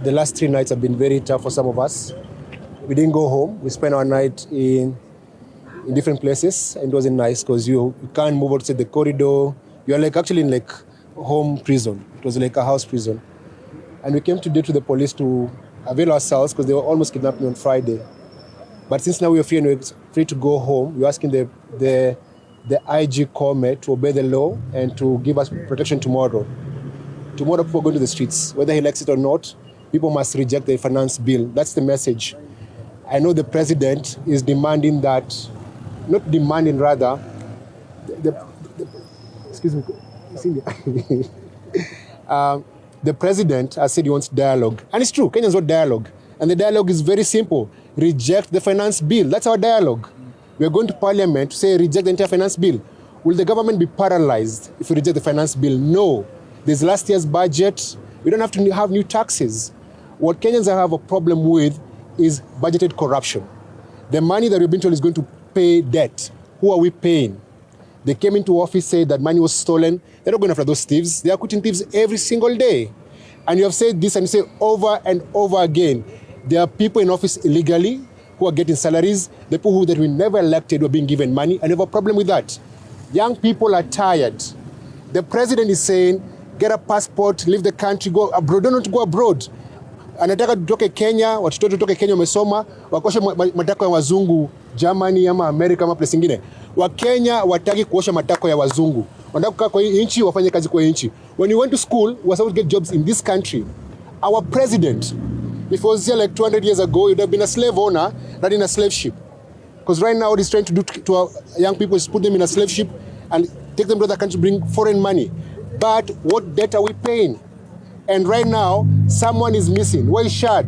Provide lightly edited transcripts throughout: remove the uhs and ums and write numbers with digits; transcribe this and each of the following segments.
The last 3 nights have been very tough for some of us. We didn't go home. We spent our night in different places, and it wasn't nice because you can't move outside the corridor. You're like actually in like home prison. It was like a house prison. And we came today to the police to avail ourselves because they were almost kidnapped me on Friday. But since now we are free and we're free to go home, we're asking the IG 𝐁𝐿 to obey the law and to give us protection tomorrow. Tomorrow people are going to the streets. Whether he likes it or not, people must reject the finance bill. That's the message. I know the president is demanding that, not demanding rather, excuse me, the president has said he wants dialogue. And it's true, Kenyans want dialogue. And the dialogue is very simple. Reject the finance bill. That's our dialogue. We are going to parliament to say reject the entire finance bill. Will the government be paralyzed if we reject the finance bill? No. There's last year's budget. We don't have to have new taxes. What Kenyans have a problem with is budgeted corruption. The money that we've been told is going to pay debt. Who are we paying? They came into office, said that money was stolen. They're not going after those thieves. They are quitting thieves every single day. And you have said this and you say over and over again. There are people in office illegally who are getting salaries. The people that we never elected were being given money, and we have a problem with that. Young people are tired. The president is saying, get a passport, leave the country, go abroad. Don't want to go abroad. Anataka tutoke Kenya, watoto tutoke Kenya wamesoma, wakoshe matako ya wazungu, Germany ama America ama place ingine. Wakenya wataki kuosha matako ya wazungu. Wanataka kukaa kwa hii nchi, wafanye kazi kwa hii nchi. When you went to school, you were supposed to get jobs in this country. Our president, if he was here like 200 years ago, he would have been a slave owner, not in a slave ship. Because right now what he's trying to do to our young people is put them in a slave ship and take them to other countries, bring foreign money. But what debt are we paying? And right now, someone is missing. Where is Shad?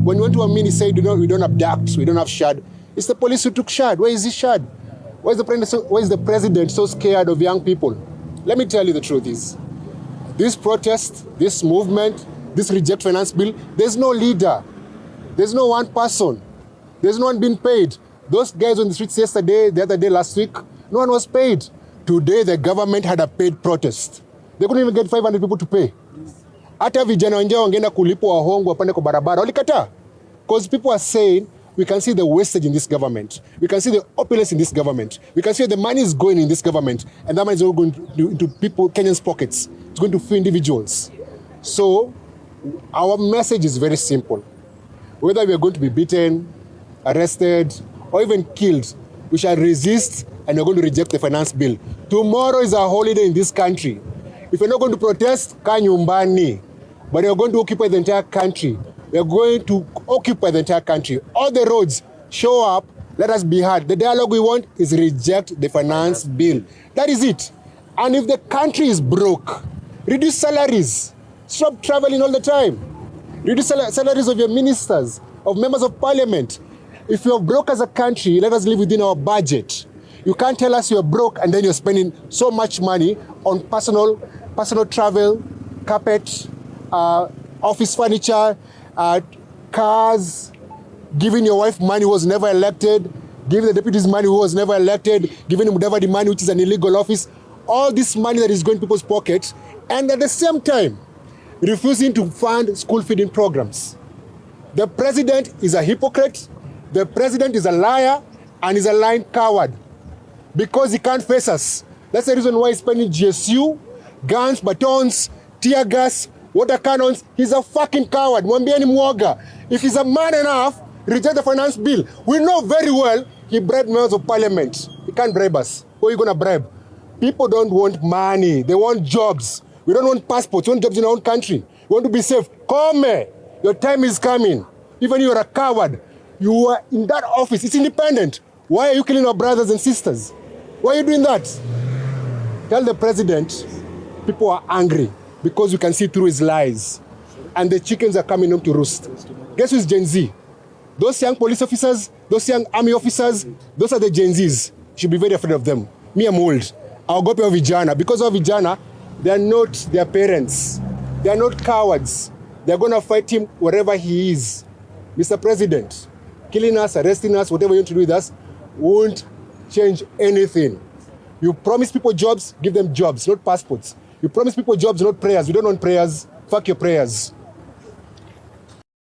When we went to Amin, he said, we don't abduct, we don't have Shad. It's the police who took Shad. Where is this Shad? Why is the president so scared of young people? Let me tell you the truth is, this protest, this movement, this reject finance bill, there's no leader. There's no one person. There's no one being paid. Those guys on the streets yesterday, the other day, last week, no one was paid. Today, the government had a paid protest. They couldn't even get 500 people to pay. Hata vijana wenyewe wangeenda kulipwa wahongo wapande kwa barabara. Walikataa. Because people are saying, we can see the wastage in this government. We can see the opulence in this government. We can see where the money is going in this government. And that money is all going into people, Kenyans' pockets. It's going to few individuals. So, our message is very simple. Whether we are going to be beaten, arrested, or even killed, we shall resist and we're going to reject the finance bill. Tomorrow is a holiday in this country. If you're not going to protest, kaa nyumbani. But you're going to occupy the entire country. We're going to occupy the entire country. All the roads, show up, let us be heard. The dialogue we want is reject the finance bill. That is it. And if the country is broke, reduce salaries. Stop traveling all the time. Reduce salaries of your ministers, of members of parliament. If you're broke as a country, let us live within our budget. You can't tell us you're broke and then you're spending so much money on personal travel, carpet, office furniture, cars, giving your wife money who was never elected, giving the deputies money who was never elected, giving Mudavadi money which is an illegal office. All this money that is going to people's pockets, and at the same time, refusing to fund school feeding programs. The president is a hypocrite, the president is a liar, and is a lying coward. Because he can't face us. That's the reason why he's spending GSU, guns, batons, tear gas, water cannons. He's a fucking coward. Mwambieni mwoga. If he's a man enough, reject the finance bill. We know very well he bribed members of parliament. He can't bribe us. Who are you going to bribe? People don't want money. They want jobs. We don't want passports. We want jobs in our own country. We want to be safe. Come. Your time is coming. Even you're a coward. You are in that office. It's independent. Why are you killing our brothers and sisters? Why are you doing that? Tell the president, people are angry because you can see through his lies. And the chickens are coming home to roost. Guess who's Gen Z? Those young police officers, those young army officers, those are the Gen Zs. You should be very afraid of them. Me, I'm old. I'll go pay vijana. Because of vijana, they are not their parents. They are not cowards. They are going to fight him wherever he is. Mr. President, killing us, arresting us, whatever you want to do with us, won't change anything. You promise people jobs, give them jobs, not passports. You promise people jobs, not prayers. We don't want prayers. Fuck your prayers.